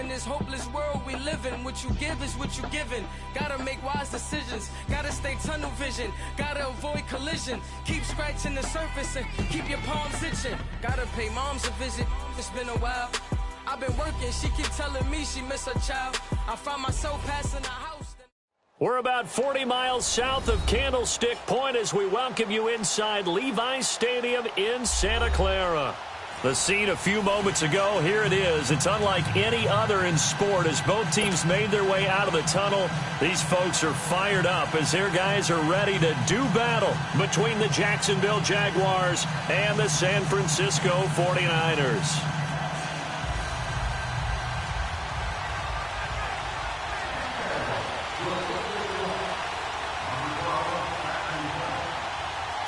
in this hopeless world we live in. What you give is what you given. Gotta make wise decisions. Gotta stay tunnel vision. Gotta avoid collision. Keep scratching the surface and keep your palms itching. Gotta pay moms a visit. It's been a while. I've been working. She keep telling me she miss her child. I find myself passing the house. We're about 40 miles south of Candlestick Point as we welcome you inside Levi's Stadium in Santa Clara. The scene a few moments ago, here it is. It's unlike any other in sport as both teams made their way out of the tunnel. These folks are fired up as their guys are ready to do battle between the Jacksonville Jaguars and the San Francisco 49ers.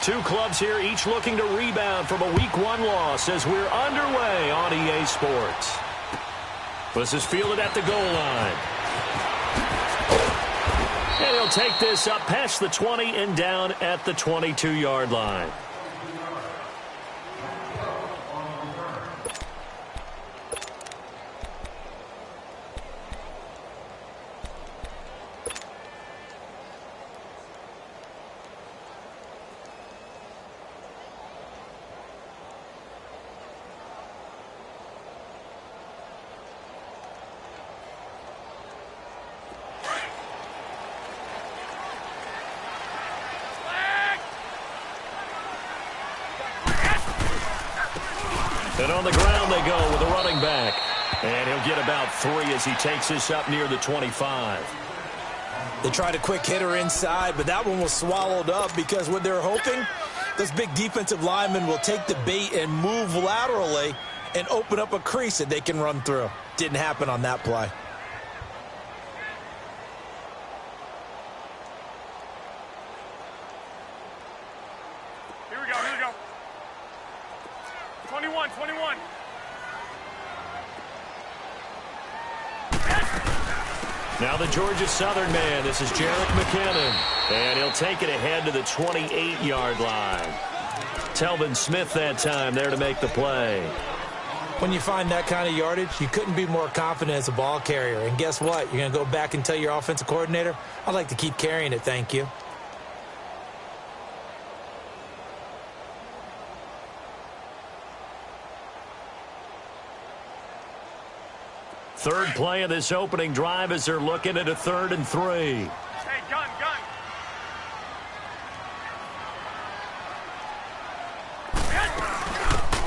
Two clubs here, each looking to rebound from a Week 1 loss as we're underway on EA Sports. This is fielded at the goal line. And he'll take this up past the 20 and down at the 22-yard line. And on the ground they go with a running back. And he'll get about 3 as he takes this up near the 25. They tried a quick hitter inside, but that one was swallowed up because what they're hoping, those big defensive linemen will take the bait and move laterally and open up a crease that they can run through. Didn't happen on that play. Here we go. 21. Now the Georgia Southern man, this is Jerick McKinnon. And he'll take it ahead to the 28-yard line. Telvin Smith that time there to make the play. When you find that kind of yardage, you couldn't be more confident as a ball carrier. And guess what? You're going to go back and tell your offensive coordinator, I'd like to keep carrying it, thank you. Third play of this opening drive as they're looking at a 3rd and 3. Hey, gun.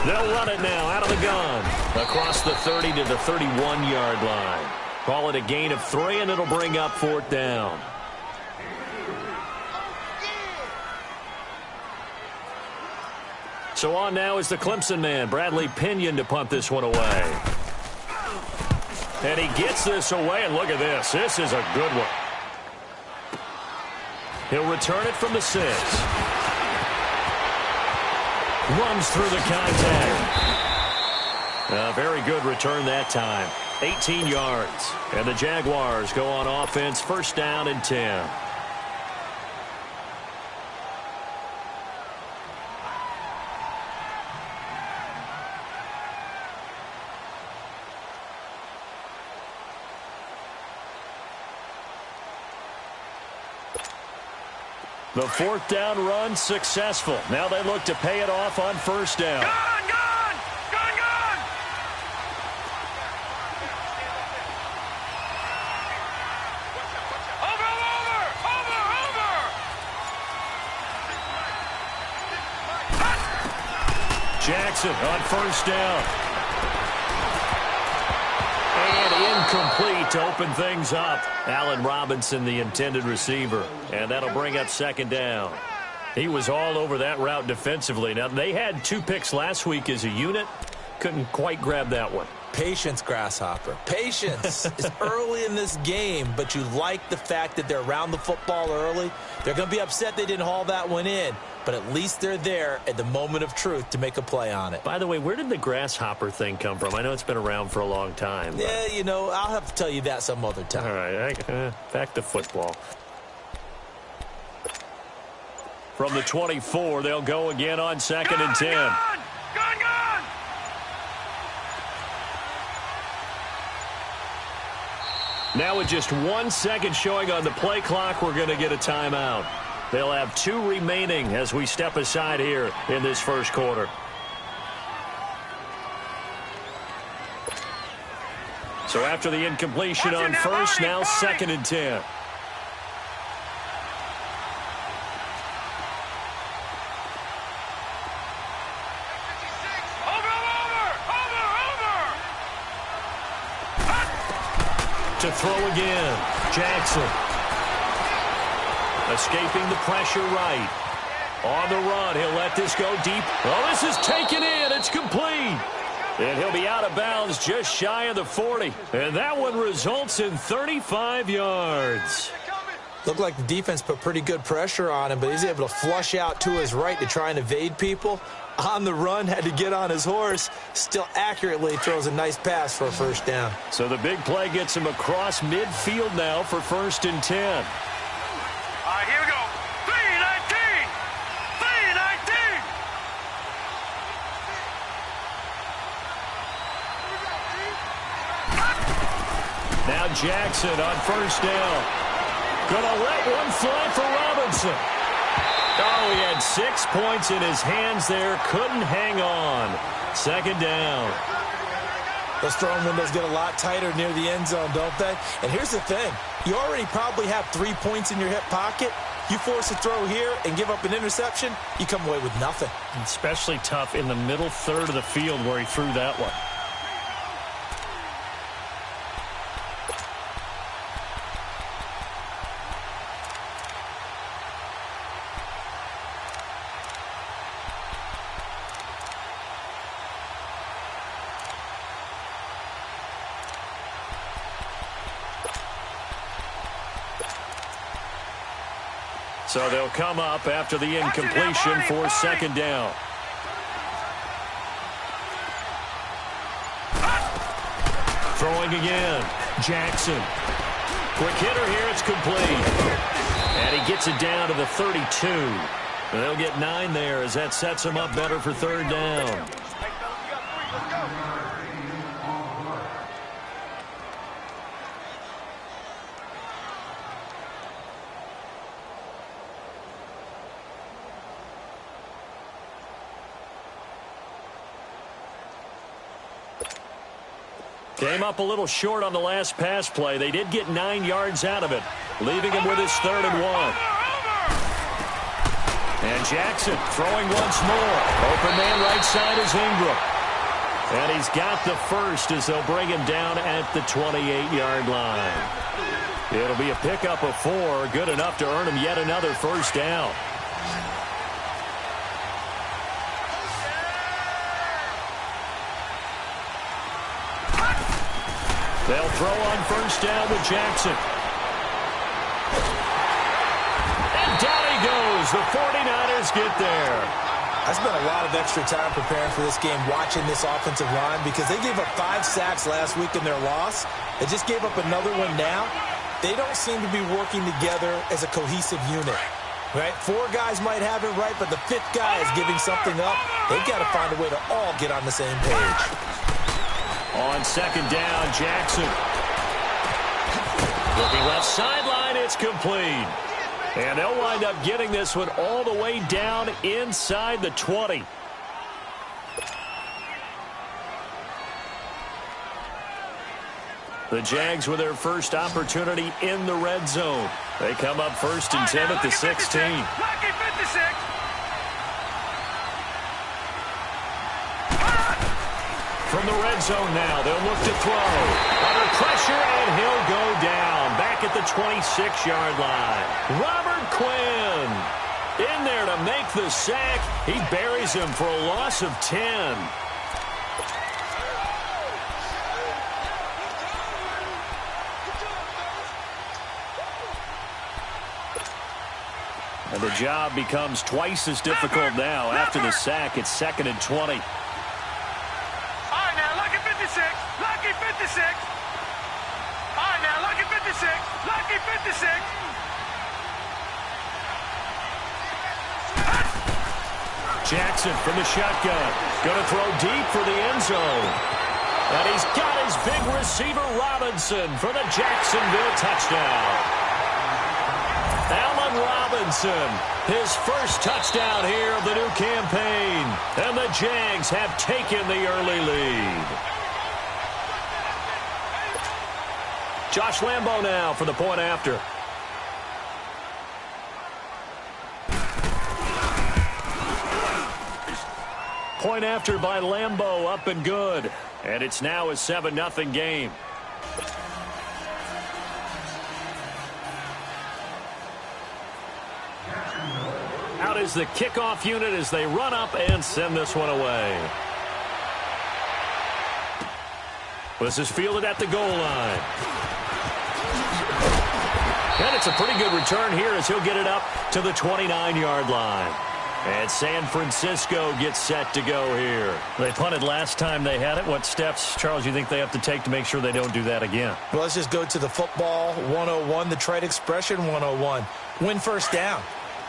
They'll run it now out of the gun. Across the 30 to the 31-yard line. Call it a gain of 3, and it'll bring up 4th down. So on now is the Clemson man, Bradley Pinion, to punt this one away. And he gets this away, and look at this. This is a good one. He'll return it from the 6. Runs through the contact. A very good return that time. 18 yards. And the Jaguars go on offense, 1st down and 10. The 4th down run successful. Now they look to pay it off on 1st down. Gun! Over! Jackson on 1st down. And incomplete to open things up. Allen Robinson, the intended receiver. And that'll bring up 2nd down. He was all over that route defensively. Now, they had 2 picks last week as a unit. Couldn't quite grab that one. Patience, Grasshopper. Patience is early in this game, but you like the fact that they're around the football early. They're going to be upset they didn't haul that one in, but at least they're there at the moment of truth to make a play on it. By the way, where did the Grasshopper thing come from? I know it's been around for a long time. But... yeah, you know, I'll have to tell you that some other time. All right, back to football. From the 24, they'll go again on 2nd and 10. Gun! Now with just 1 second showing on the play clock, we're going to get a timeout. They'll have 2 remaining as we step aside here in this first quarter. So after the incompletion on first, now 2nd and 10. To throw again, Jackson. Escaping the pressure right. On the run, he'll let this go deep. Oh, this is taken in. It's complete. And he'll be out of bounds just shy of the 40. And that one results in 35 yards. Looked like the defense put pretty good pressure on him, but he's able to flush out to his right to try and evade people. On the run, had to get on his horse. Still accurately throws a nice pass for a first down. So the big play gets him across midfield now for 1st and 10. All right, here we go. 3-19. 3-19. Now Jackson on first down. Gonna let one fly for Robinson. Oh, he had 6 points in his hands there. Couldn't hang on. 2nd down. Those throwing windows get a lot tighter near the end zone, don't they? And here's the thing. You already probably have 3 points in your hip pocket. You force a throw here and give up an interception, you come away with nothing. Especially tough in the middle third of the field where he threw that one. So they'll come up after the incompletion for 2nd down. Throwing again. Jackson. Quick hitter here. It's complete. And he gets it down to the 32. They'll get 9 there as that sets him up better for 3rd down. Came up a little short on the last pass play. They did get 9 yards out of it, leaving him with his 3rd and 1. And Jackson throwing once more. Open man right side is Ingram. And he's got the first as they'll bring him down at the 28-yard line. It'll be a pickup of 4, good enough to earn him yet another 1st down. They'll throw on 1st down with Jackson. And down he goes. The 49ers get there. I spent a lot of extra time preparing for this game watching this offensive line because they gave up 5 sacks last week in their loss. They just gave up another one now. They don't seem to be working together as a cohesive unit. Right? 4 guys might have it right, but the 5th guy is giving something up. They've got to find a way to all get on the same page. On 2nd down, Jackson. Looking left sideline, it's complete. And they'll wind up getting this one all the way down inside the 20. The Jags with their first opportunity in the red zone. They come up 1st and 10 at the 16. Lucky 56. From the red zone now, they'll look to throw. Under pressure, and he'll go down. Back at the 26-yard line. Robert Quinn in there to make the sack. He buries him for a loss of 10. And the job becomes twice as difficult now. After the sack, it's 2nd and 20. Lucky 56. All right, now, lucky 56. Lucky 56. Jackson from the shotgun. Going to throw deep for the end zone. And he's got his big receiver, Robinson, for the Jacksonville touchdown. Allen Robinson, his first touchdown here of the new campaign. And the Jags have taken the early lead. Josh Lambo now for the point after. Point after by Lambo, up and good. And it's now a 7-0 game. Out is the kickoff unit as they run up and send this one away. This is fielded at the goal line. And it's a pretty good return here as he'll get it up to the 29-yard line. And San Francisco gets set to go here. They punted last time they had it. What steps, Charles, you think they have to take to make sure they don't do that again? Well, let's just go to the football 101, the trade expression 101. Win first down.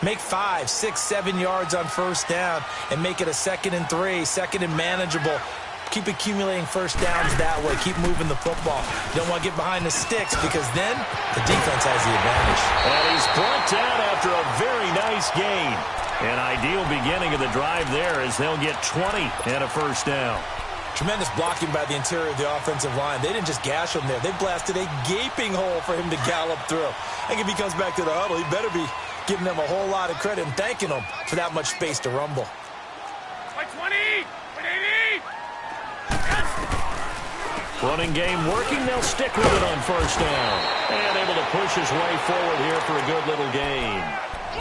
Make 5, 6, 7 yards on first down and make it a 2nd and 3, 2nd and manageable. Keep accumulating first downs that way. Keep moving the football. You don't want to get behind the sticks because then the defense has the advantage. And he's brought down after a very nice gain. An ideal beginning of the drive there as they'll get 20 and a first down. Tremendous blocking by the interior of the offensive line. They didn't just gash him there. They blasted a gaping hole for him to gallop through. I think if he comes back to the huddle, he better be giving them a whole lot of credit and thanking them for that much space to rumble. By 20! By 80! Yes! Running game working. They'll stick with it on first down. And able to push his way forward here for a good little gain.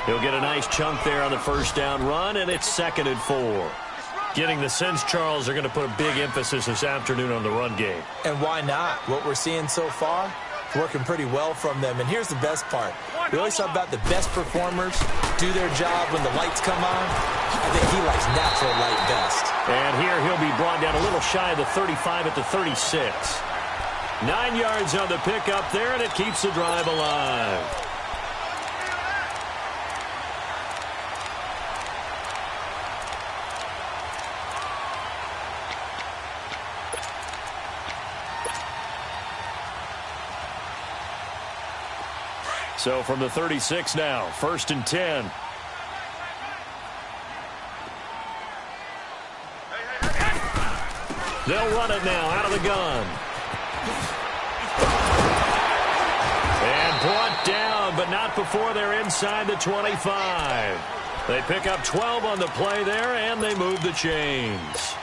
He'll get a nice chunk there on the first down run, and it's 2nd and 4. Getting the sense, Charles, they're going to put a big emphasis this afternoon on the run game. And why not? What we're seeing so far, working pretty well from them. And here's the best part. We always talk about the best performers do their job when the lights come on. I think he likes natural light best. And here he'll be brought down a little shy of the 35 at the 36. 9 yards on the pickup there, and it keeps the drive alive. So from the 36 now, 1st and 10. They'll run it now out of the gun. And brought down, but not before they're inside the 25. They pick up 12 on the play there, and they move the chains.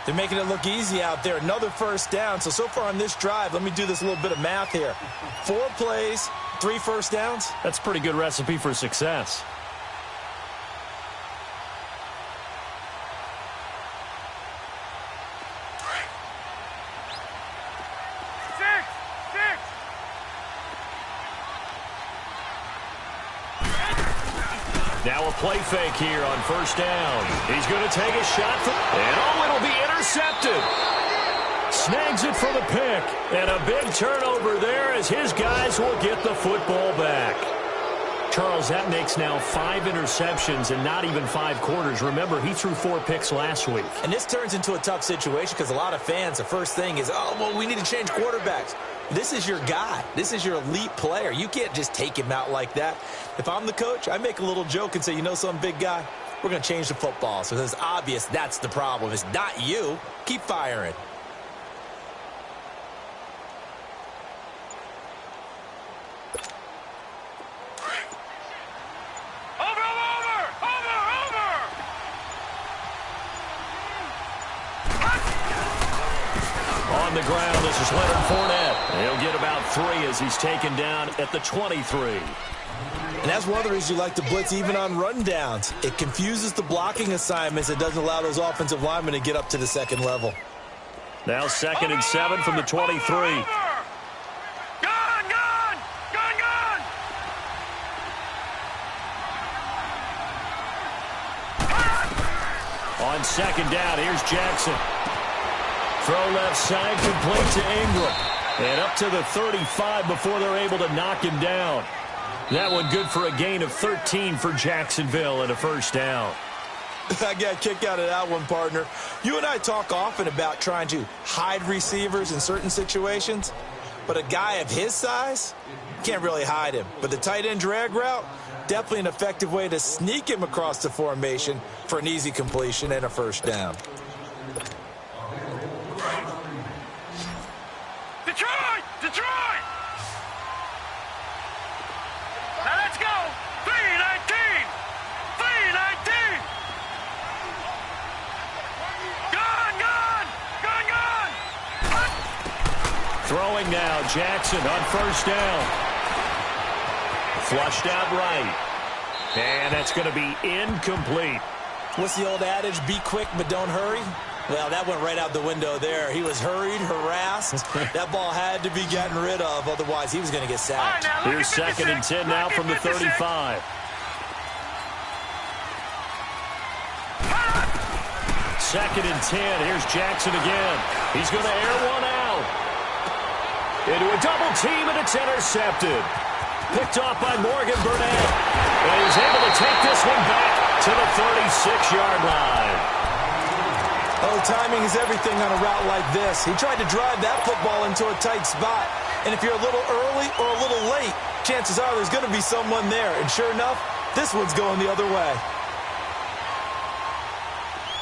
They're making it look easy out there. Another first down. So far on this drive, let me do this little bit of math here. 4 plays, 3 first downs. That's a pretty good recipe for success. Now a play fake here on first down. He's going to take a shot, and it'll be intercepted. Snags it for the pick, and a big turnover there as his guys will get the football back. Charles, that makes now 5 interceptions and not even 5 quarters. Remember, he threw 4 picks last week. And this turns into a tough situation because a lot of fans, the first thing is, oh, well, we need to change quarterbacks. This is your guy. This is your elite player. You can't just take him out like that. If I'm the coach, I make a little joke and say, you know something, big guy? We're going to change the football. So it's obvious that's the problem. It's not you. Keep firing. On the ground, this is Leonard Fournette. He'll get about 3 as he's taken down at the 23. And that's one of the reasons you like to blitz even on rundowns. It confuses the blocking assignments. It doesn't allow those offensive linemen to get up to the second level. Now 2nd and 7 from the 23. Gone! On 2nd down, here's Jackson. Throw left side, complete to Ingram. And up to the 35 before they're able to knock him down. That one good for a gain of 13 for Jacksonville and a first down. I got a kick out of that one, partner. You and I talk often about trying to hide receivers in certain situations, but a guy of his size can't really hide him. But the tight end drag route, definitely an effective way to sneak him across the formation for an easy completion and a first down. Detroit! Detroit! Now let's go! 319! 319! Gone! Throwing now, Jackson on first down. Flushed out right. And that's going to be incomplete. What's the old adage? Be quick, but don't hurry. Well, that went right out the window there. He was hurried, harassed. That ball had to be gotten rid of. Otherwise, he was going to get sacked. Right, here's 2nd and 10 now from the 35. Second and 10. Here's Jackson again. He's going to air one out. Into a double team, and it's intercepted. Picked off by Morgan Burnett. And he's able to take this one back to the 36-yard line. Oh, timing is everything on a route like this. He tried to drive that football into a tight spot. And if you're a little early or a little late, chances are there's going to be someone there. And sure enough, this one's going the other way.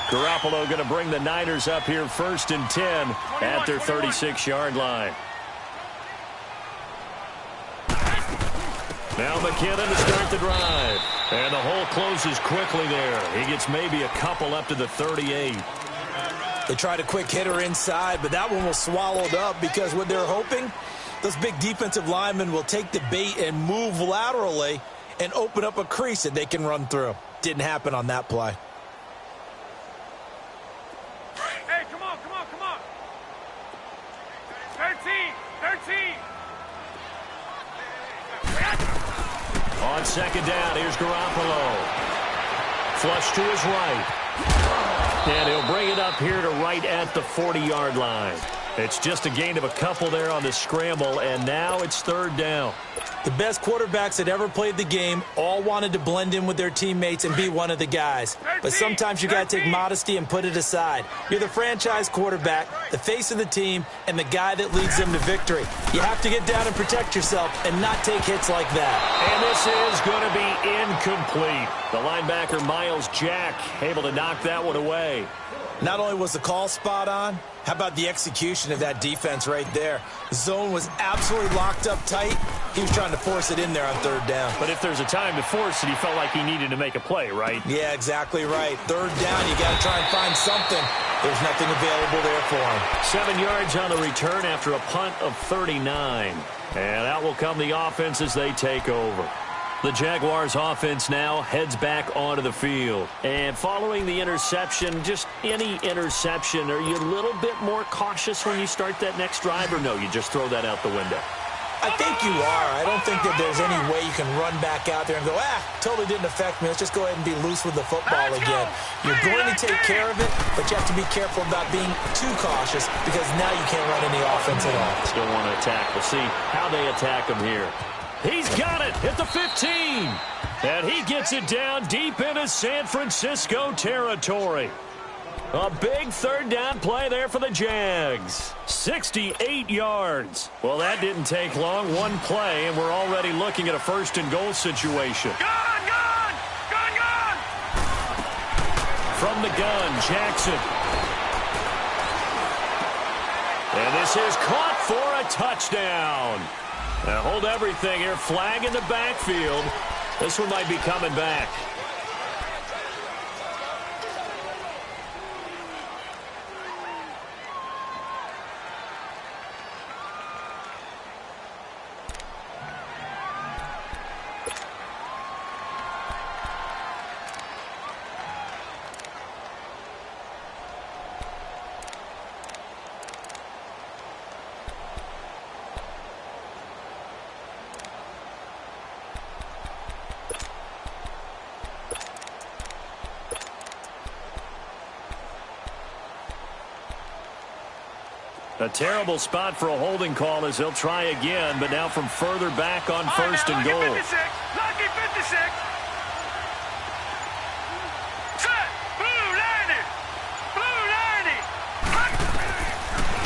Garoppolo going to bring the Niners up here 1st and 10 at their 36-yard line. Now McKinnon to start the drive. And the hole closes quickly there. He gets maybe a couple up to the 38. They tried a quick hitter inside, but that one was swallowed up because what they're hoping, those big defensive linemen will take the bait and move laterally and open up a crease that they can run through. Didn't happen on that play. Hey, come on. 13. On 2nd down, here's Garoppolo. Flush to his right. And he'll bring it up here to right at the 40-yard line. It's just a gain of a couple there on the scramble, and now it's 3rd down. The best quarterbacks that ever played the game all wanted to blend in with their teammates and be one of the guys. But sometimes you got to take modesty and put it aside. You're the franchise quarterback, the face of the team, and the guy that leads them to victory. You have to get down and protect yourself and not take hits like that. And this is going to be incomplete. The linebacker, Miles Jack, able to knock that one away. Not only was the call spot on, how about the execution of that defense right there? The zone was absolutely locked up tight. He was trying to force it in there on 3rd down. But if there's a time to force it, he felt like he needed to make a play, right? Yeah, exactly right. 3rd down, you got to try and find something. There's nothing available there for him. 7 yards on the return after a punt of 39. And out will come the offense as they take over. The Jaguars offense now heads back onto the field. And following the interception, just any interception, are you a little bit more cautious when you start that next drive, or no, you just throw that out the window? I think you are. I don't think that there's any way you can run back out there and go, totally didn't affect me. Let's just go ahead and be loose with the football again. You're going to take care of it, but you have to be careful about being too cautious because now you can't run any offense at all. Still want to attack. We'll see how they attack him here. He's got it at the 15. And he gets it down deep into San Francisco territory. A big 3rd down play there for the Jags. 68 yards. Well, that didn't take long. One play, and we're already looking at a 1st and goal situation. Gone! From the gun, Jackson. And this is caught for a touchdown. Now hold everything here. Flag in the backfield. This one might be coming back. A terrible spot for a holding call as they'll try again, but now from further back on 1st and goal. Lucky 56. Set.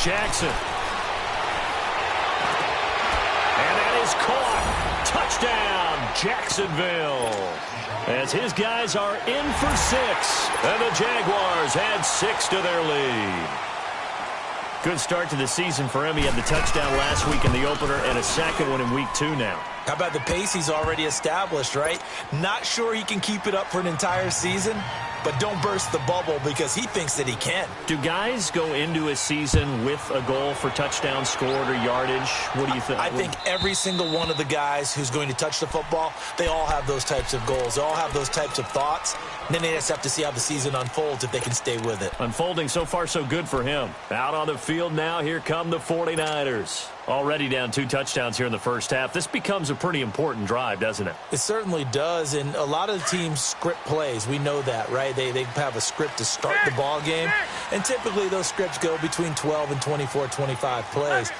Jackson. And that is caught. Touchdown, Jacksonville. As his guys are in for 6. And the Jaguars add 6 to their lead. Good start to the season for him. He had the touchdown last week in the opener and a second one in week 2 now. How about the pace he's already established, right? Not sure he can keep it up for an entire season, but don't burst the bubble because he thinks that he can. Do guys go into a season with a goal for touchdowns scored or yardage? What do you think? I think every single one of the guys who's going to touch the football, they all have those types of goals. They all have those types of thoughts. And then they just have to see how the season unfolds if they can stay with it. Unfolding so far so good for him. Out on the field now, here come the 49ers. Already down 2 touchdowns here in the first half. This becomes a pretty important drive, doesn't it? It certainly does, and a lot of the teams script plays. We know that, right? They have a script to start the ball game, and typically those scripts go between 12 and 24, 25 plays.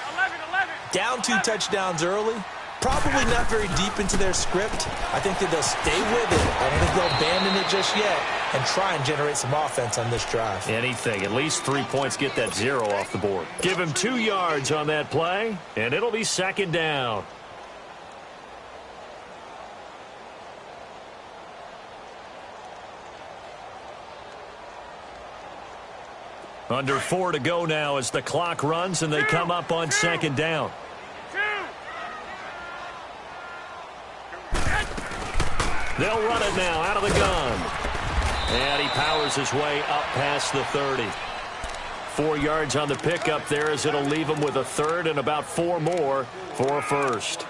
Down 2 touchdowns early, probably not very deep into their script. I think that they'll stay with it. I don't think they'll abandon it just yet and try and generate some offense on this drive. Anything. At least 3 points, get that 0 off the board. Give him 2 yards on that play, and it'll be second down. Under 4 to go now as the clock runs and they come up on second down. They'll run it now out of the gun. And he powers his way up past the 30. 4 yards on the pickup there as it'll leave him with a third and about 4 more for a first.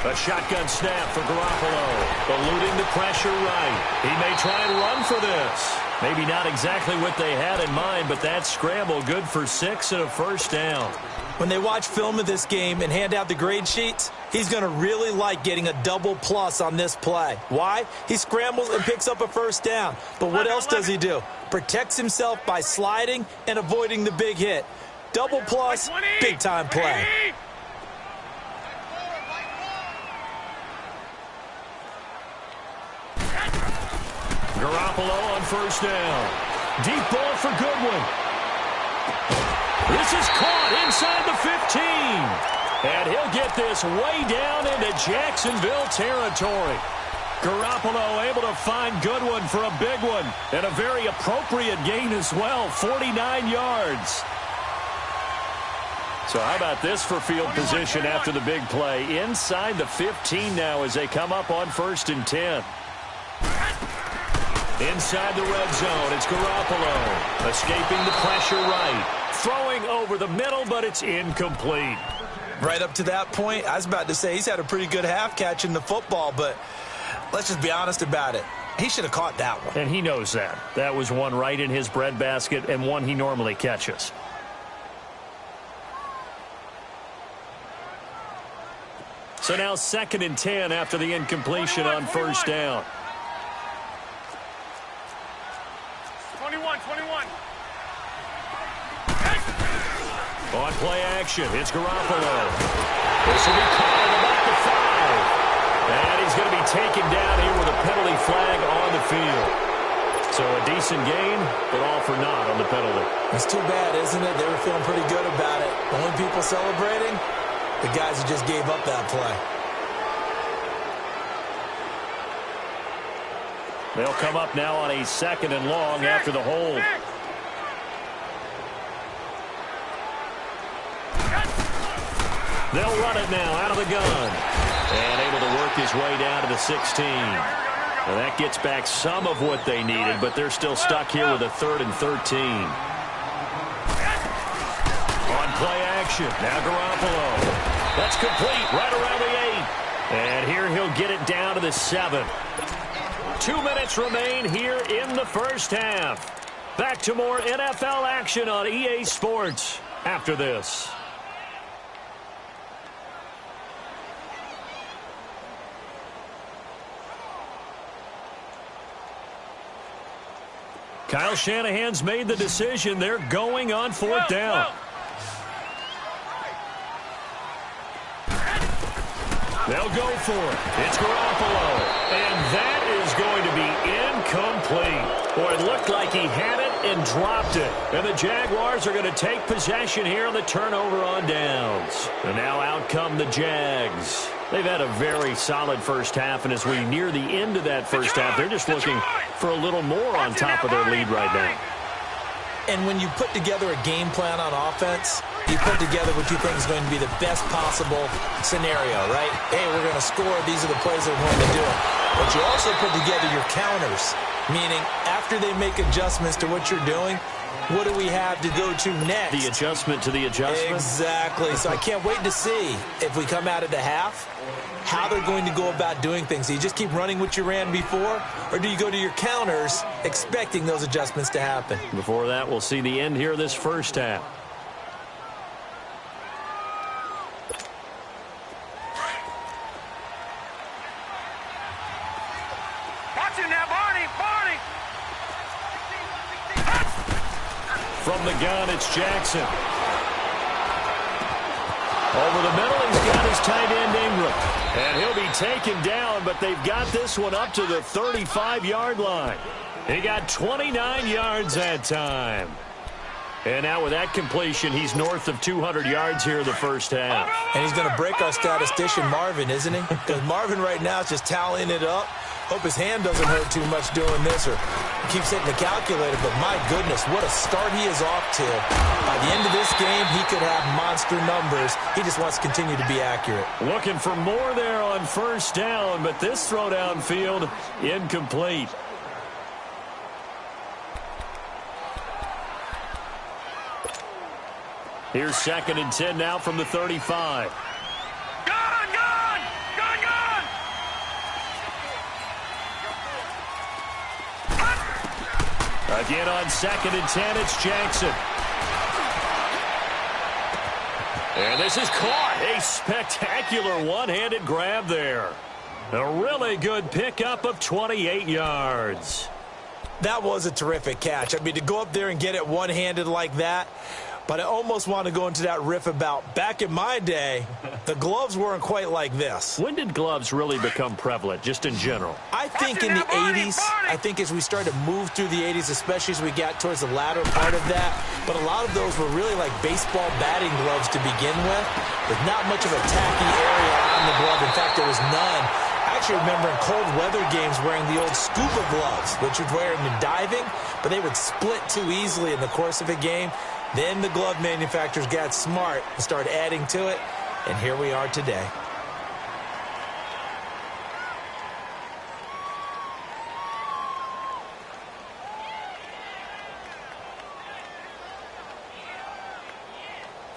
A shotgun snap for Garoppolo. Eluding the pressure right. He may try and run for this. Maybe not exactly what they had in mind, but that scramble good for 6 and a first down. When they watch film of this game and hand out the grade sheets, he's going to really like getting a double plus on this play. Why? He scrambles and picks up a first down. But what else does he do? Protects himself by sliding and avoiding the big hit. Double plus, big-time play. Garoppolo on first down. Deep ball for Goodwin. This is caught inside the 15. And he'll get this way down into Jacksonville territory. Garoppolo able to find Goodwin for a big one. And a very appropriate gain as well, 49 yards. So how about this for field position after the big play? Inside the 15 now as they come up on 1st and 10. Inside the red zone, it's Garoppolo. Escaping the pressure right. Throwing over the middle, but it's incomplete. Right up to that point, I was about to say he's had a pretty good half catching the football, but let's just be honest about it. He should have caught that one. And he knows that. That was one right in his breadbasket and one he normally catches. So now 2nd and 10 after the incompletion on first down. 21. On play action, it's Garoppolo. This will be called about the 5. And he's going to be taken down here with a penalty flag on the field. So a decent gain, but all for naught on the penalty. It's too bad, isn't it? They were feeling pretty good about it. The only people celebrating, the guys who just gave up that play. They'll come up now on a 2nd and long after the hold. They'll run it now out of the gun. And able to work his way down to the 16. And that gets back some of what they needed, but they're still stuck here with a 3rd and 13. On play action, now Garoppolo. That's complete right around the 8. And here he'll get it down to the 7. 2 minutes remain here in the first half. Back to more NFL action on EA Sports after this. Kyle Shanahan's made the decision. They're going on fourth down. They'll go for it. It's Garoppolo. And that is going to be incomplete. Boy, it looked like he had it and dropped it. And the Jaguars are going to take possession here on the turnover on downs. And now out come the Jags. They've had a very solid first half, and as we near the end of that first half, they're just looking for a little more on top of their lead right now. And when you put together a game plan on offense, you put together what you think is going to be the best possible scenario, right? Hey, we're going to score. These are the plays that we're going to do it. But you also put together your counters, meaning after they make adjustments to what you're doing, what do we have to go to next? The adjustment to the adjustment? Exactly. So I can't wait to see if we come out of the half, how they're going to go about doing things. Do you just keep running what you ran before, or do you go to your counters expecting those adjustments to happen? Before that, we'll see the end here of this first half. Watch him now, Barney! Barney! From the gun, it's Jackson. Over the middle, he's got his tight end Ingram. And he'll be taken down, but they've got this one up to the 35-yard line. He got 29 yards that time. And now with that completion, he's north of 200 yards here in the first half. And he's going to break our statistician, Marvin, isn't he? Because Marvin right now is just tallying it up. Hope his hand doesn't hurt too much doing this, or keeps hitting the calculator. But my goodness, what a start he is off to. By the end of this game, he could have monster numbers. He just wants to continue to be accurate. Looking for more there on first down, but this throw downfield, incomplete. Here's 2nd and 10 now from the 35. Again on 2nd and 10, it's Jackson. And this is caught. A spectacular one-handed grab there. A really good pickup of 28 yards. That was a terrific catch. I mean, to go up there and get it one-handed like that. But I almost want to go into that riff about back in my day, the gloves weren't quite like this. When did gloves really become prevalent, just in general? I think in the 80s. I think as we started to move through the 80s, especially as we got towards the latter part of that. But a lot of those were really like baseball batting gloves to begin with not much of a tacky area on the glove. In fact, there was none. I actually remember in cold weather games wearing the old scuba gloves, which you'd wear in diving, but they would split too easily in the course of a game. Then the glove manufacturers got smart and started adding to it, and here we are today.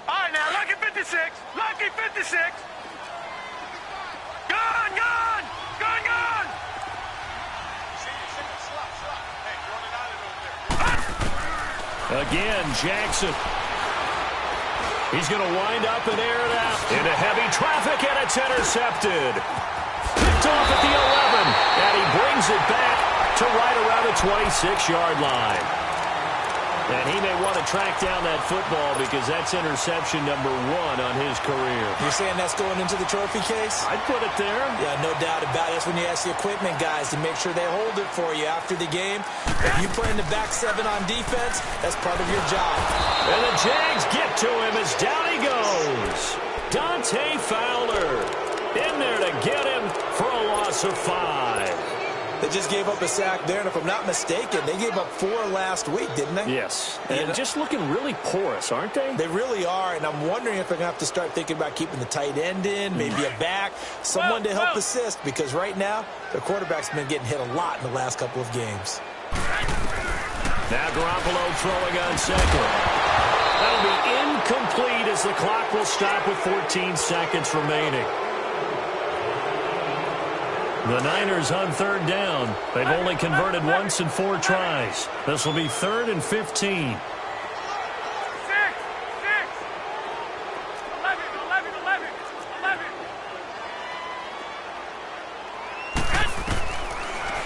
All right, now, lucky 56. Lucky 56. Gun, gun, gun, gun. Again, Jackson. He's going to wind up and air it out into heavy traffic, and it's intercepted. Picked off at the 11, and he brings it back to right around the 26-yard line. And he may want to track down that football because that's interception number 1 on his career. You're saying that's going into the trophy case? I'd put it there. Yeah, no doubt about it. That's when you ask the equipment guys to make sure they hold it for you after the game. If you play in the back 7 on defense, that's part of your job. And the Jags get to him as down he goes. Dante Fowler in there to get him for a loss of 5. They just gave up a sack there, and if I'm not mistaken, they gave up 4 last week, didn't they? Yes, and just looking really porous, aren't they? They really are, and I'm wondering if they're going to have to start thinking about keeping the tight end in, maybe a back, someone to help assist, because right now, their quarterback's been getting hit a lot in the last couple of games. Now Garoppolo throwing on 2nd. That'll be incomplete as the clock will stop with 14 seconds remaining. The Niners on 3rd down. They've only converted once in 4 tries. This will be 3rd and 15. 6, 11, 11, 11.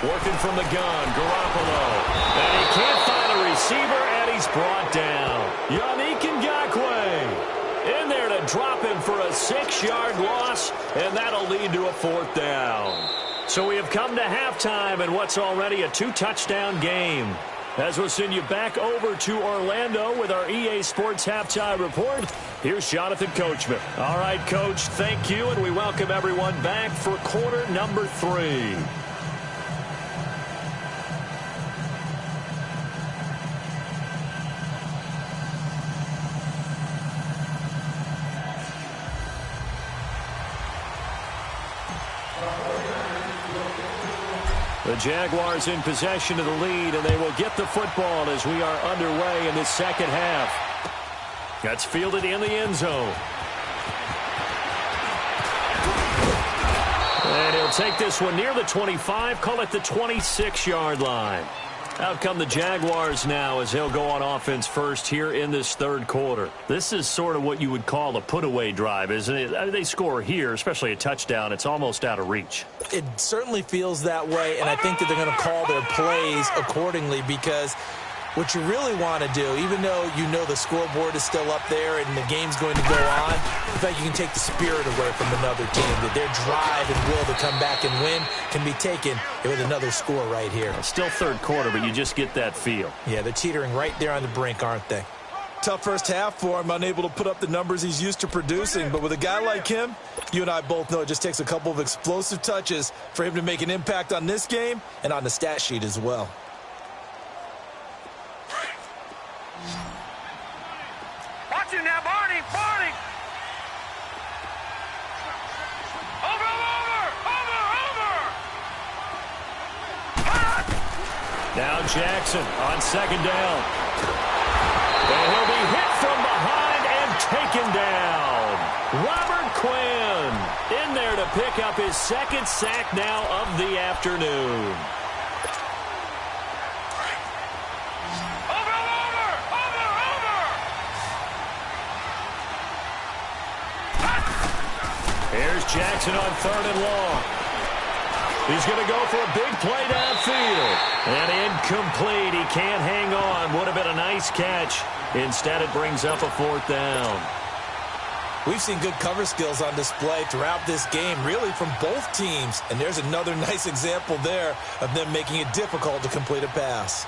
Working from the gun, Garoppolo. And he can't find receiver, and he's brought down. Yannick Ngakoue in there to drop him for a 6-yard loss, and that'll lead to a 4th down. So we have come to halftime in what's already a 2-touchdown game. As we'll send you back over to Orlando with our EA Sports Halftime Report, here's Jonathan Coachman. All right, Coach, thank you, and we welcome everyone back for quarter number 3. The Jaguars in possession of the lead, and they will get the football as we are underway in this second half. That's fielded in the end zone. And he'll take this one near the 25, call it the 26-yard line. Out come the Jaguars now as they'll go on offense first here in this third quarter. This is sort of what you would call a put-away drive, isn't it? I mean, they score here, especially a touchdown. It's almost out of reach. It certainly feels that way, and I think that they're going to call their plays accordingly because what you really want to do, even though you know the scoreboard is still up there and the game's going to go on, in fact, you can take the spirit away from another team, that their drive and will to come back and win can be taken with another score right here. Still third quarter, but you just get that feel. Yeah, they're teetering right there on the brink, aren't they? Tough first half for him, unable to put up the numbers he's used to producing. But with a guy like him, you and I both know it just takes a couple of explosive touches for him to make an impact on this game and on the stat sheet as well. Watch him now, Barney! Barney! Over! Now Jackson on second down. And he'll be hit from behind and taken down. Robert Quinn in there to pick up his second sack now of the afternoon. Here's Jackson on third and long. He's going to go for a big play downfield. And incomplete. He can't hang on. Would have been a nice catch. Instead, it brings up a 4th down. We've seen good cover skills on display throughout this game, really from both teams. And there's another nice example there of them making it difficult to complete a pass.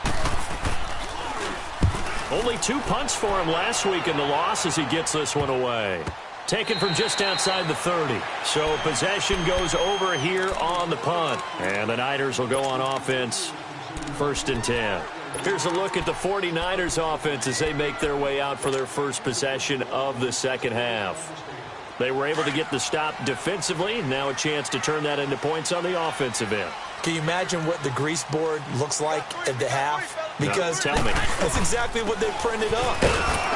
Only 2 punts for him last week in the loss as he gets this one away. Taken from just outside the 30. So possession goes over here on the punt. And the Niners will go on offense. 1st and 10. Here's a look at the 49ers offense as they make their way out for their first possession of the second half. They were able to get the stop defensively. Now a chance to turn that into points on the offensive end. Can you imagine what the grease board looks like at the half? Because no, tell me. That's exactly what they printed up.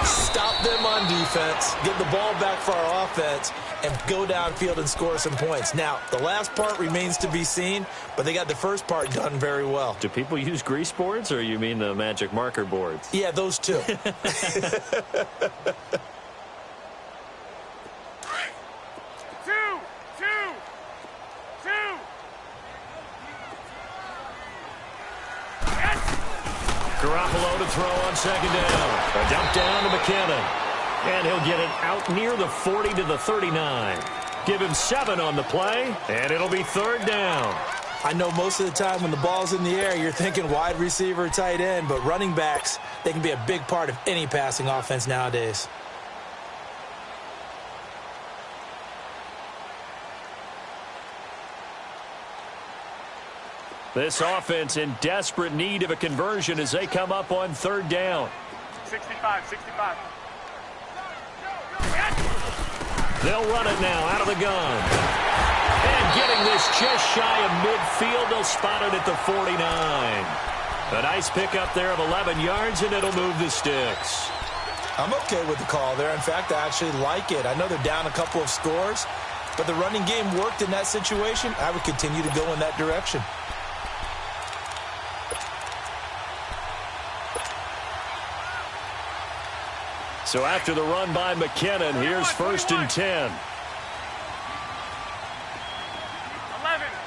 Stop them on defense, get the ball back for our offense, and go downfield and score some points. Now, the last part remains to be seen, but they got the first part done very well. Do people use grease boards, or you mean the magic marker boards? Yeah, those two. Garoppolo to throw on second down. A dump down to McKinnon. And he'll get it out near the 40 to the 39. Give him 7 on the play, and it'll be 3rd down. I know most of the time when the ball's in the air, you're thinking wide receiver, tight end, but running backs, they can be a big part of any passing offense nowadays. This offense in desperate need of a conversion as they come up on 3rd down. 65. They'll run it now out of the gun. And getting this just shy of midfield, they'll spot it at the 49. A nice pickup there of 11 yards, and it'll move the sticks. I'm okay with the call there. In fact, I actually like it. I know they're down a couple of scores, but the running game worked in that situation. I would continue to go in that direction. So after the run by McKinnon, here's 1st and 10.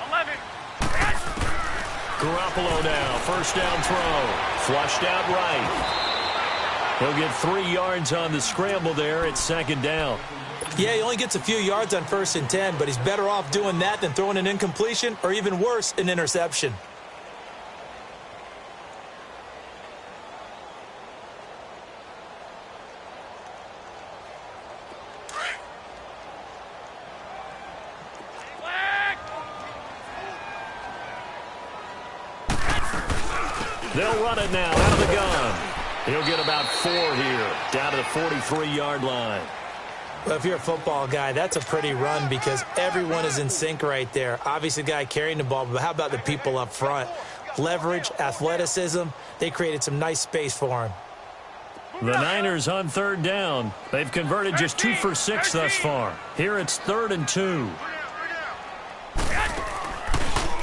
11. Garoppolo now. First down throw. Flushed out right. He'll get 3 yards on the scramble there at second down. Yeah, he only gets a few yards on 1st and 10, but he's better off doing that than throwing an incompletion or even worse, an interception. They'll run it now out of the gun. He'll get about 4 here, down to the 43-yard line. Well, if you're a football guy, that's a pretty run because everyone is in sync right there. Obviously, the guy carrying the ball, but how about the people up front? Leverage, athleticism, they created some nice space for him. The Niners on 3rd down. They've converted just 2 for 6 thus far. Here it's 3rd and 2.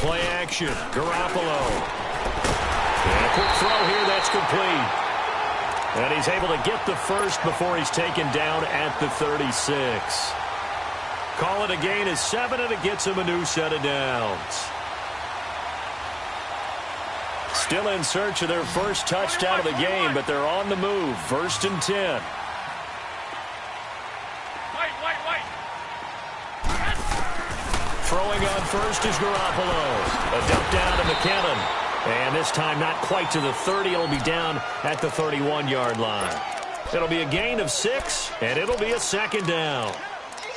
Play action, Garoppolo. And a quick throw here, that's complete. And he's able to get the first before he's taken down at the 36. Call it a gain of 7, and it gets him a new set of downs. Still in search of their first touchdown of the game, but they're on the move. 1st and 10. Throwing on first is Garoppolo. A dump down to McKinnon. And this time not quite to the 30. It'll be down at the 31-yard line. It'll be a gain of 6, and it'll be a second down.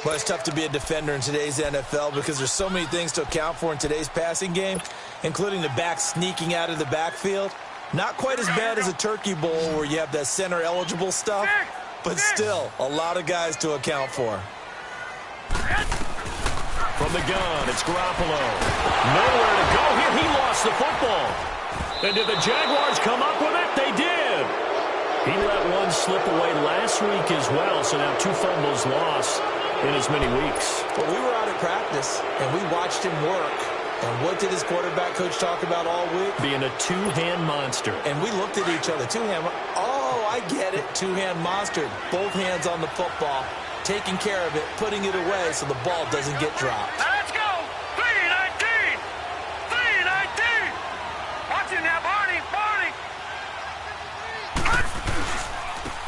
Well, it's tough to be a defender in today's NFL because there's so many things to account for in today's passing game, including the back sneaking out of the backfield. Not quite as bad as a turkey bowl where you have that center-eligible stuff, but still a lot of guys to account for. From the gun, it's Garoppolo. Nowhere to go here. He lost the football. And did the Jaguars come up with it? They did. He let one slip away last week as well, so now 2 fumbles lost in as many weeks. Well, we were out at practice, and we watched him work. And what did his quarterback coach talk about all week? Being a 2-hand monster. And we looked at each other. 2-hand. Oh, I get it. 2-hand monster. Both hands on the football. Taking care of it, putting it away so the ball doesn't get dropped. Let's go! 3-19! 3-19! Watch it now, Barney!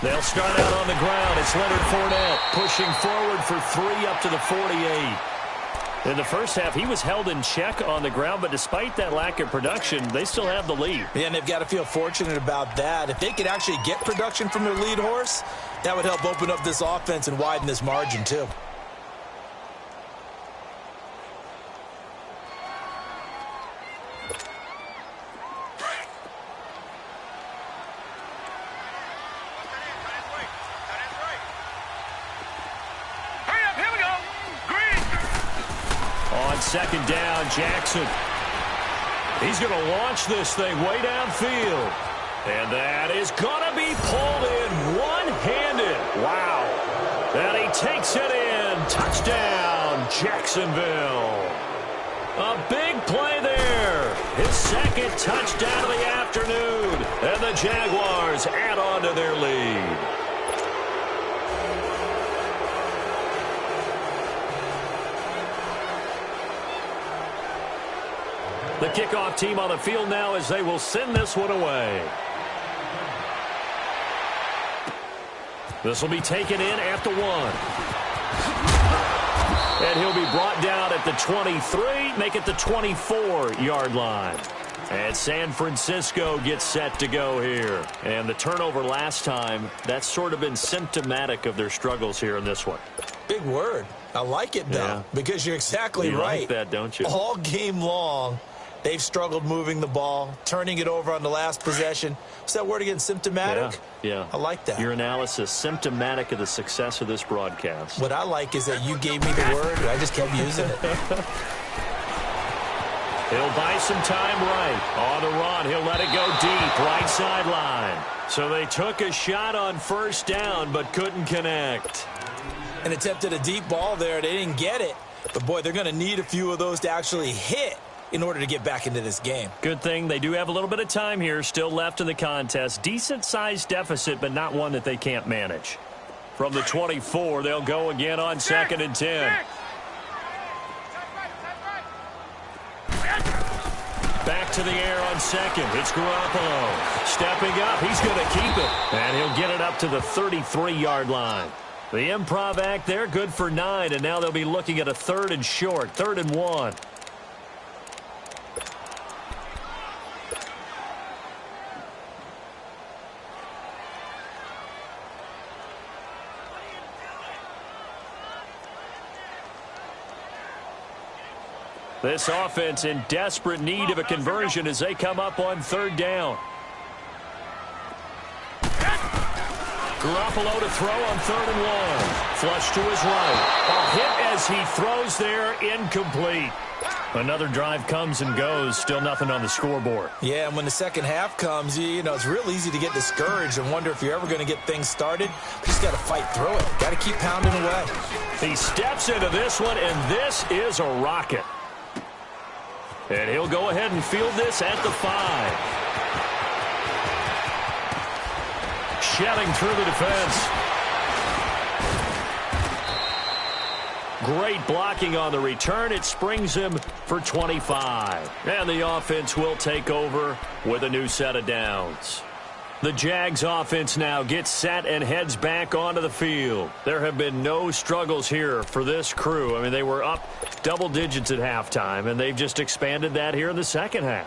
They'll start out on the ground. It's Leonard Fournette pushing forward for 3 up to the 48. In the first half, he was held in check on the ground, but despite that lack of production, they still have the lead. Yeah, and they've got to feel fortunate about that. If they could actually get production from their lead horse, that would help open up this offense and widen this margin, too. Second down, Jackson. He's going to launch this thing way downfield. And that is going to be pulled in one-handed. Wow. And he takes it in. Touchdown, Jacksonville. A big play there. His second touchdown of the afternoon. And the Jaguars add on to their lead. The kickoff team on the field now as they will send this one away. This will be taken in at the 1. And he'll be brought down at the 23, make it the 24-yard line. And San Francisco gets set to go here. And the turnover last time, that's sort of been symptomatic of their struggles here in this one. Big word. I like it, though, because you're exactly right. You like that, don't you? All game long, they've struggled moving the ball, turning it over on the last possession. What's that word again, symptomatic? Yeah. I like that. Your analysis, symptomatic of the success of this broadcast. What I like is that you gave me the word, and I just kept using it. He'll buy some time right. On the run, he'll let it go deep, right sideline. So they took a shot on first down, but couldn't connect. And attempted a deep ball there. They didn't get it. But, boy, they're going to need a few of those to actually hit in order to get back into this game. Good thing they do have a little bit of time here still left in the contest. Decent-sized deficit, but not one that they can't manage. From the 24, they'll go again on 2nd and 10. back to the air on second. It's Garoppolo. Stepping up. He's going to keep it. And he'll get it up to the 33-yard line. The improv act there, good for 9. And now they'll be looking at a 3rd and short. 3rd and 1. This offense in desperate need of a conversion as they come up on 3rd down. Garoppolo to throw on 3rd and 1. Flush to his right. A hit as he throws there, incomplete. Another drive comes and goes, still nothing on the scoreboard. Yeah, and when the second half comes, you know, it's real easy to get discouraged and wonder if you're ever going to get things started. You just got to fight through it. Got to keep pounding away. He steps into this one, and this is a rocket. And he'll go ahead and field this at the 5. Shedding through the defense. Great blocking on the return. It springs him for 25. And the offense will take over with a new set of downs. The Jags offense now gets set and heads back onto the field. There have been no struggles here for this crew. I mean, they were up double digits at halftime, and they've just expanded that here in the second half.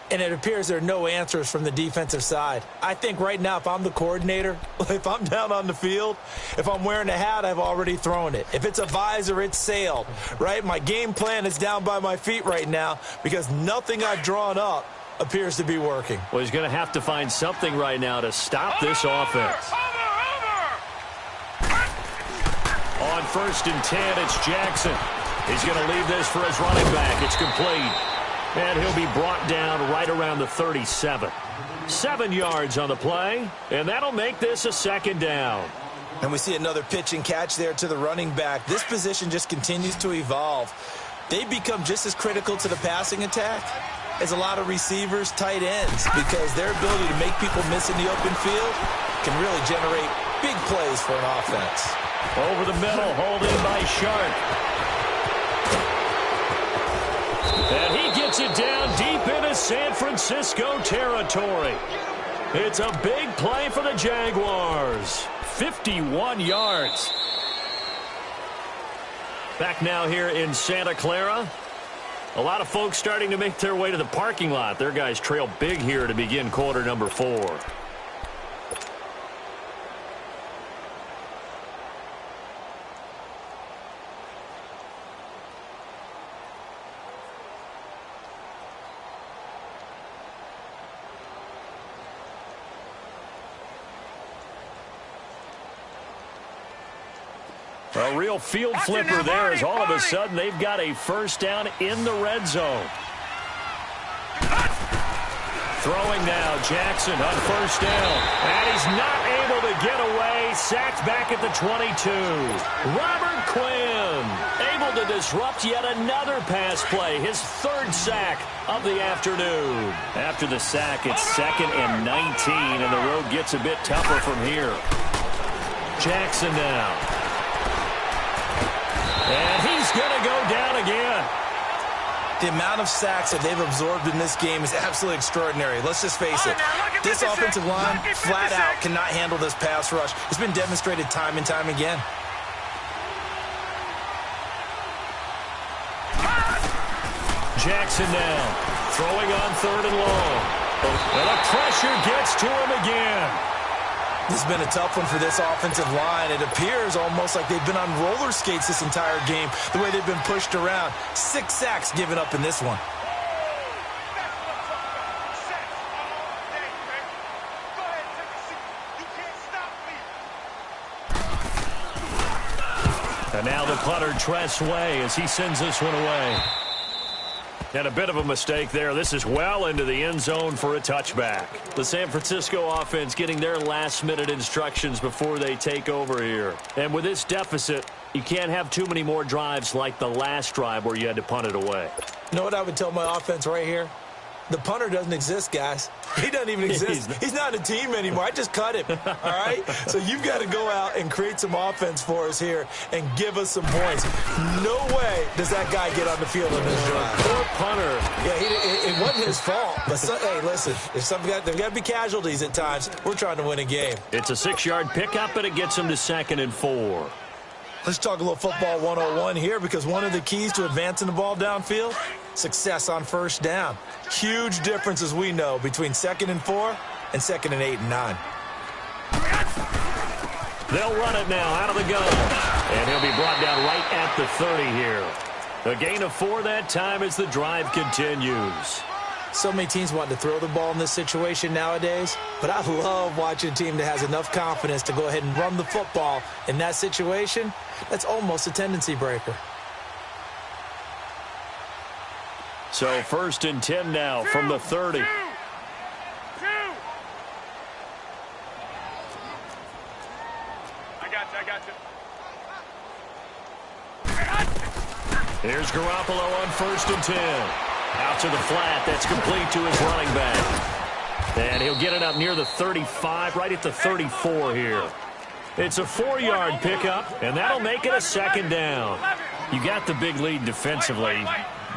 And it appears there are no answers from the defensive side. I think right now, if I'm the coordinator, if I'm down on the field, if I'm wearing a hat, I've already thrown it. If it's a visor, it's sailed, right? My game plan is down by my feet right now because nothing I've drawn up appears to be working. Well, he's going to have to find something right now to stop this offense. On 1st and 10, it's Jackson. He's going to leave this for his running back. It's complete. And he'll be brought down right around the 37. 7 yards on the play, and that'll make this a 2nd down. And we see another pitch and catch there to the running back. This position just continues to evolve. They become just as critical to the passing attack as a lot of receivers, tight ends, because their ability to make people miss in the open field can really generate big plays for an offense. Over the middle, hold in by Sharp. And he gets it down deep into San Francisco territory. It's a big play for the Jaguars. 51 yards. Back now here in Santa Clara. A lot of folks starting to make their way to the parking lot. Their guys trail big here to begin quarter number 4. A real field flipper there as all of a sudden they've got a 1st down in the red zone. Throwing now, Jackson on 1st down. And he's not able to get away. Sacked back at the 22. Robert Quinn able to disrupt yet another pass play. His 3rd sack of the afternoon. After the sack, it's 2nd and 19, and the road gets a bit tougher from here. Jackson now. And he's going to go down again. The amount of sacks that they've absorbed in this game is absolutely extraordinary. Let's just face it. This offensive line, flat out, cannot handle this pass rush. It's been demonstrated time and time again. Jackson now, throwing on 3rd and long. And the pressure gets to him again. This has been a tough one for this offensive line. It appears almost like they've been on roller skates this entire game, the way they've been pushed around. 6 sacks given up in this one. And now the punter Tress Way as he sends this one away. And a bit of a mistake there. This is well into the end zone for a touchback. The San Francisco offense getting their last-minute instructions before they take over here. And with this deficit, you can't have too many more drives like the last drive where you had to punt it away. You know what I would tell my offense right here? The punter doesn't exist, guys. He doesn't even exist. He's not a team anymore. I just cut him, all right? So you've got to go out and create some offense for us here and give us some points. No way does that guy get on the field in this drive. Poor punter. Yeah, it wasn't his fault. But, hey, listen, there's got to be casualties at times. We're trying to win a game. It's a 6-yard pickup, and it gets him to 2nd and 4. Let's talk a little football 101 here, because one of the keys to advancing the ball downfield, success on first down. Huge difference, as we know, between 2nd and 4 and 2nd and 8 and 9. They'll run it now out of the gun. And he'll be brought down right at the 30 here. A gain of 4 that time as the drive continues. So many teams want to throw the ball in this situation nowadays, but I love watching a team that has enough confidence to go ahead and run the football in that situation. That's almost a tendency breaker. So 1st and 10 now from the 30. I got you. Here's Garoppolo on 1st and 10. Out to the flat. That's complete to his running back. And he'll get it up near the 35, right at the 34 here. It's a 4-yard pickup, and that'll make it a 2nd down. You got the big lead defensively.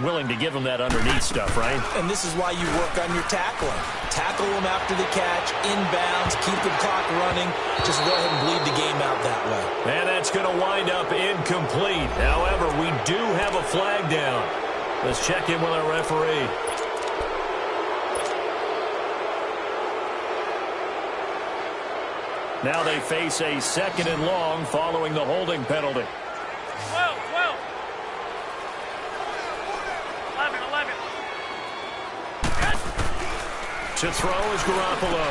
Willing to give them that underneath stuff, right? And this is why you work on your tackling. Tackle them after the catch, inbounds, keep the clock running. Just go ahead and bleed the game out that way. And that's going to wind up incomplete. However, we do have a flag down. Let's check in with our referee. Now they face a 2nd and long following the holding penalty. 12. 11. To throw is Garoppolo.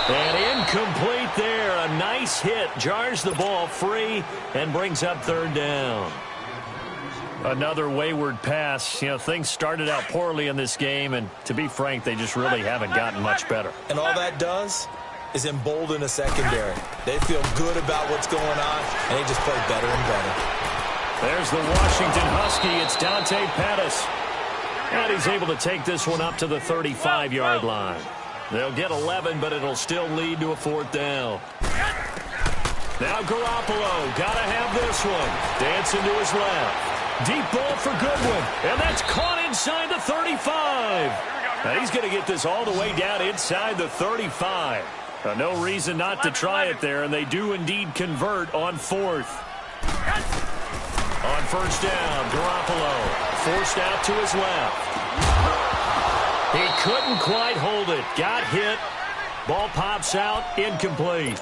And incomplete there. A nice hit. Jars the ball free and brings up 3rd down. Another wayward pass. You know, things started out poorly in this game, and to be frank, they just really haven't gotten much better. And all that does is embolden a secondary. They feel good about what's going on, and they just play better and better. There's the Washington Husky. It's Dante Pettis. And he's able to take this one up to the 35-yard line. They'll get 11, but it'll still lead to a 4th down. Now Garoppolo. Got to have this one. Dancing to his left. Deep ball for Goodwin. And that's caught inside the 35. Now he's going to get this all the way down inside the 35. No reason not to try it there, and they do indeed convert on 4th. On 1st down, Garoppolo forced out to his left. He couldn't quite hold it. Got hit. Ball pops out. Incomplete.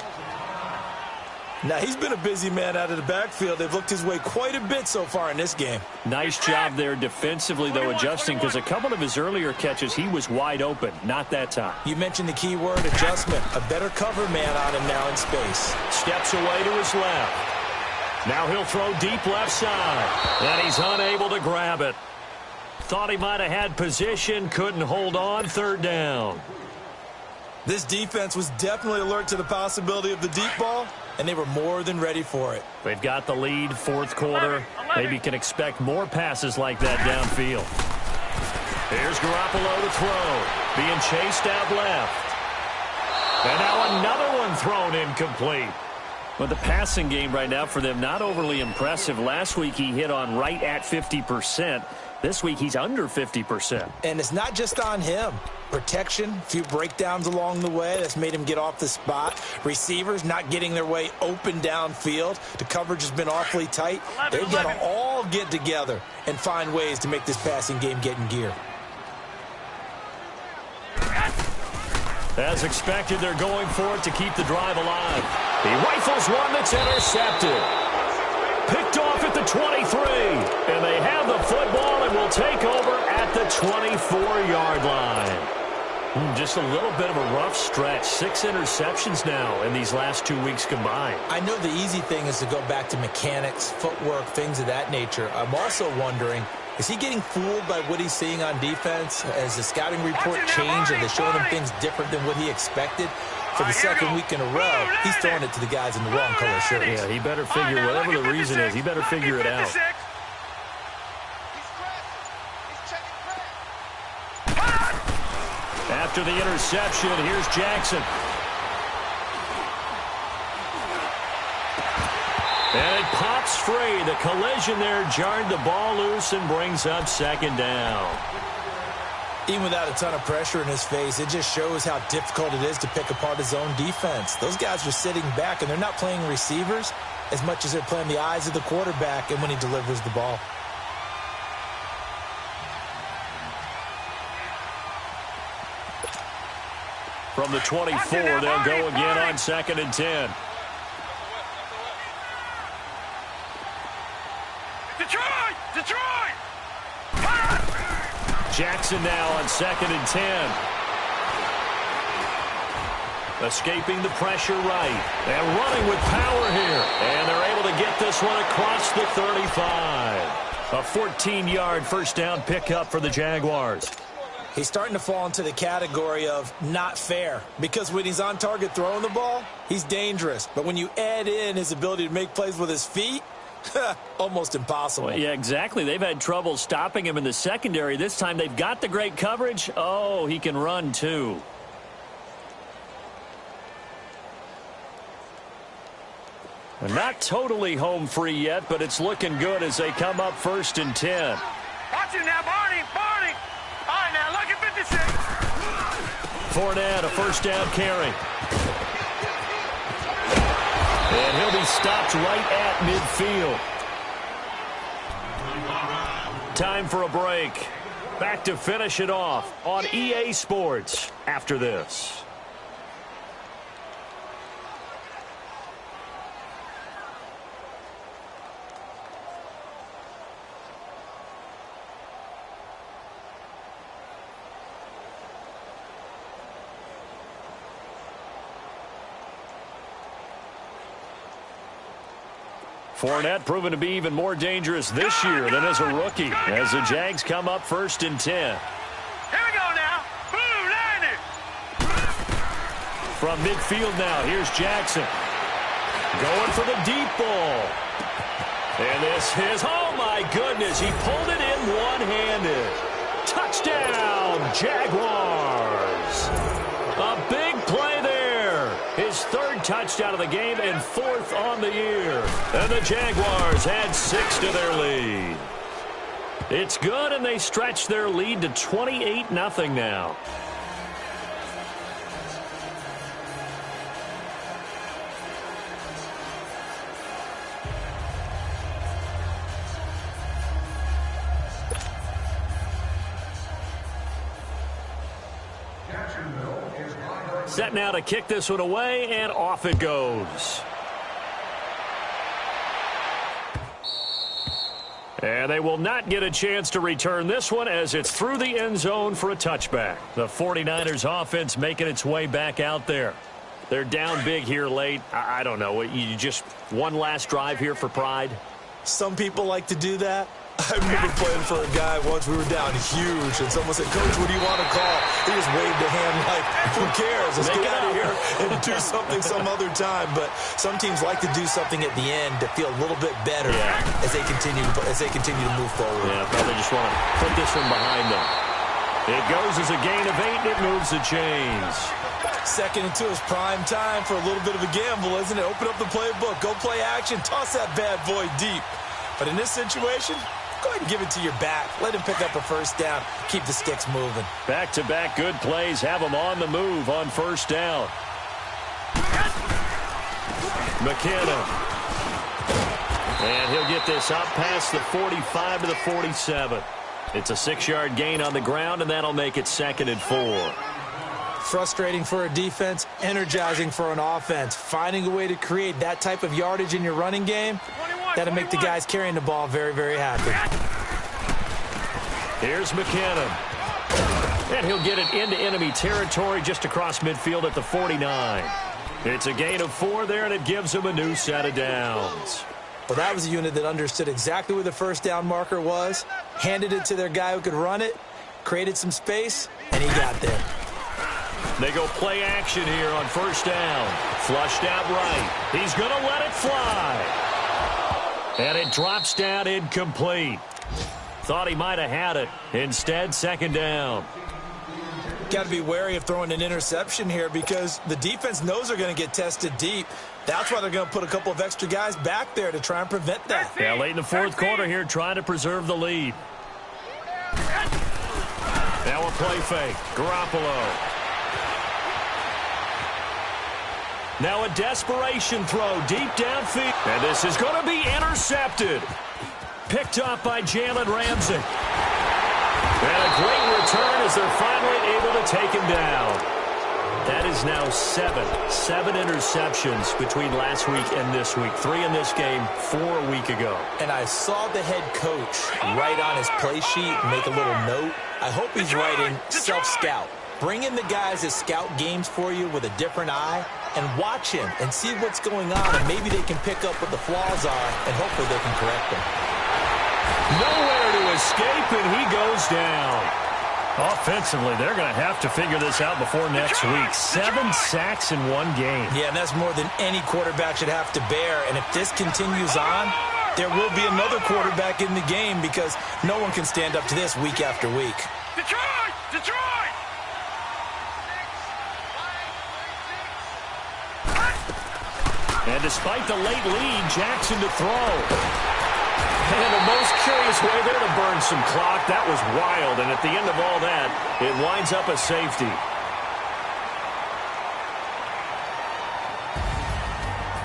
Now, he's been a busy man out of the backfield. They've looked his way quite a bit so far in this game. Nice job there defensively, though, adjusting, because a couple of his earlier catches, he was wide open. Not that time. You mentioned the key word, adjustment. A better cover man on him now in space. Steps away to his left. Now he'll throw deep left side. And he's unable to grab it. Thought he might have had position, couldn't hold on. 3rd down. This defense was definitely alert to the possibility of the deep ball, and they were more than ready for it. They've got the lead, 4th quarter. Maybe can expect more passes like that downfield. Here's Garoppolo to throw. Being chased out left. And now another one thrown incomplete. But the passing game right now for them, not overly impressive. Last week he hit on right at 50%. This week he's under 50%. And it's not just on him. Protection, a few breakdowns along the way. That's made him get off the spot. Receivers not getting their way open downfield. The coverage has been awfully tight. They've got to all get together and find ways to make this passing game get in gear. As expected, they're going for it to keep the drive alive. He rifles one that's intercepted. Picked off at the 23. And they have the football and will take over at the 24-yard line. Just a little bit of a rough stretch. 6 interceptions now in these last 2 weeks combined. I know the easy thing is to go back to mechanics, footwork, things of that nature. I'm also wondering, is he getting fooled by what he's seeing on defense? Has the scouting report changed? Are they showing him things different than what he expected? For the 2nd week in a row, he's throwing it to the guys in the wrong color shirts. Yeah, he better figure, whatever the reason is, he better figure it out. After the interception, here's Jackson. And it pops free. The collision there jarred the ball loose and brings up second down. Even without a ton of pressure in his face, it just shows how difficult it is to pick apart his own defense. Those guys are sitting back, and they're not playing receivers as much as they're playing the eyes of the quarterback and when he delivers the ball. From the 24, they'll go again on 2nd and 10. Detroit! Jackson now on 2nd and 10. Escaping the pressure right. And running with power here. And they're able to get this one across the 35. A 14-yard first down pickup for the Jaguars. He's starting to fall into the category of not fair, because when he's on target throwing the ball, he's dangerous. But when you add in his ability to make plays with his feet, almost impossible. Well, yeah, exactly. They've had trouble stopping him in the secondary. This time they've got the great coverage. Oh, he can run too. Not totally home free yet, but it's looking good as they come up 1st and 10. Watch it now, Barney! All right, now, look at 56. Fournette, a first down carry. And he'll be stopped right at midfield. Time for a break. Back to finish it off on EA Sports after this. Fournette proven to be even more dangerous this year than as a rookie, as the Jags come up 1st and 10. Here we go now. Boom, landed. From midfield now, here's Jackson. Going for the deep ball. And this is, oh my goodness, he pulled it in one-handed. Touchdown, Jaguars. A big play there. His 3rd touchdown of the game and 4th on the year. And the Jaguars add 6 to their lead. It's good, and they stretch their lead to 28-0 now. Set now to kick this one away, and off it goes. And they will not get a chance to return this one as it's through the end zone for a touchback. The 49ers offense making its way back out there. They're down big here late. I don't know. You just one last drive here for pride? Some people like to do that. I remember playing for a guy once. We were down huge, and someone said, "Coach, what do you want to call?" He just waved a hand like, "Who cares? Let's get out of here and do something some other time." But some teams like to do something at the end to feel a little bit better as they continue to move forward. Yeah, probably just want to put this one behind them. It goes as a gain of 8, and it moves the chains. 2nd and 2 is prime time for a little bit of a gamble, isn't it? Open up the playbook, go play action, toss that bad boy deep. But in this situation, go ahead and give it to your back. Let him pick up a first down. Keep the sticks moving. Back-to-back good plays have him on the move on 1st down. McKinnon. And he'll get this up past the 45 to the 47. It's a 6-yard gain on the ground, and that'll make it 2nd and 4. Frustrating for a defense, energizing for an offense. Finding a way to create that type of yardage in your running game, that'll make the guys carrying the ball very, very happy. Here's McKinnon. And he'll get it into enemy territory just across midfield at the 49. It's a gain of 4 there, and it gives him a new set of downs. Well, that was a unit that understood exactly where the first down marker was, handed it to their guy who could run it, created some space, and he got there. They go play action here on 1st down. Flushed out right. He's going to let it fly. And it drops down incomplete. Thought he might have had it. Instead, 2nd down. got to be wary of throwing an interception here because the defense knows they're going to get tested deep. That's why they're going to put a couple of extra guys back there to try and prevent that. Yeah, late in the fourth quarter here, trying to preserve the lead. Now a play fake. Garoppolo. Now a desperation throw deep downfield. And this is going to be intercepted. Picked up by Jalen Ramsey. And a great return as they're finally able to take him down. That is now seven interceptions between last week and this week. 3 in this game, 4 a week ago. And I saw the head coach write on his play sheet, make a little note. I hope he's writing self-scout. Bring in the guys that scout games for you with a different eye and watch him and see what's going on, and maybe they can pick up what the flaws are, and hopefully they can correct them. Nowhere to escape, and he goes down. Offensively, they're going to have to figure this out before next week. 7 sacks in 1 game. Yeah, and that's more than any quarterback should have to bear. And if this continues on, there will be another quarterback in the game because no one can stand up to this week after week. Detroit! Detroit! And despite the late lead, Jackson to throw. And the most curious way there to burn some clock. That was wild. And at the end of all that, it winds up a safety.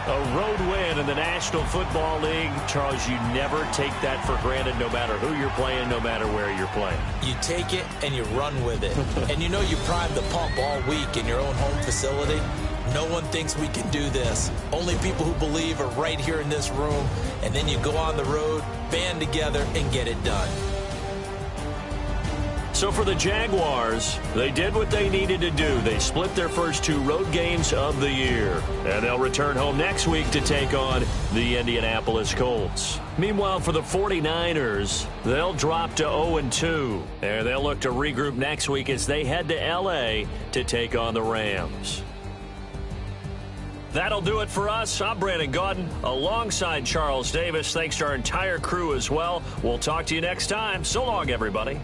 A road win in the National Football League. Charles, you never take that for granted no matter who you're playing, no matter where you're playing. You take it and you run with it. And you know you primed the pump all week in your own home facility. No one thinks we can do this. Only people who believe are right here in this room. And then you go on the road, band together, and get it done. So for the Jaguars, they did what they needed to do. They split their first 2 road games of the year. And they'll return home next week to take on the Indianapolis Colts. Meanwhile, for the 49ers, they'll drop to 0-2. And they'll look to regroup next week as they head to L.A. to take on the Rams. That'll do it for us. I'm Brandon Gaudin alongside Charles Davis. Thanks to our entire crew as well. We'll talk to you next time. So long, everybody.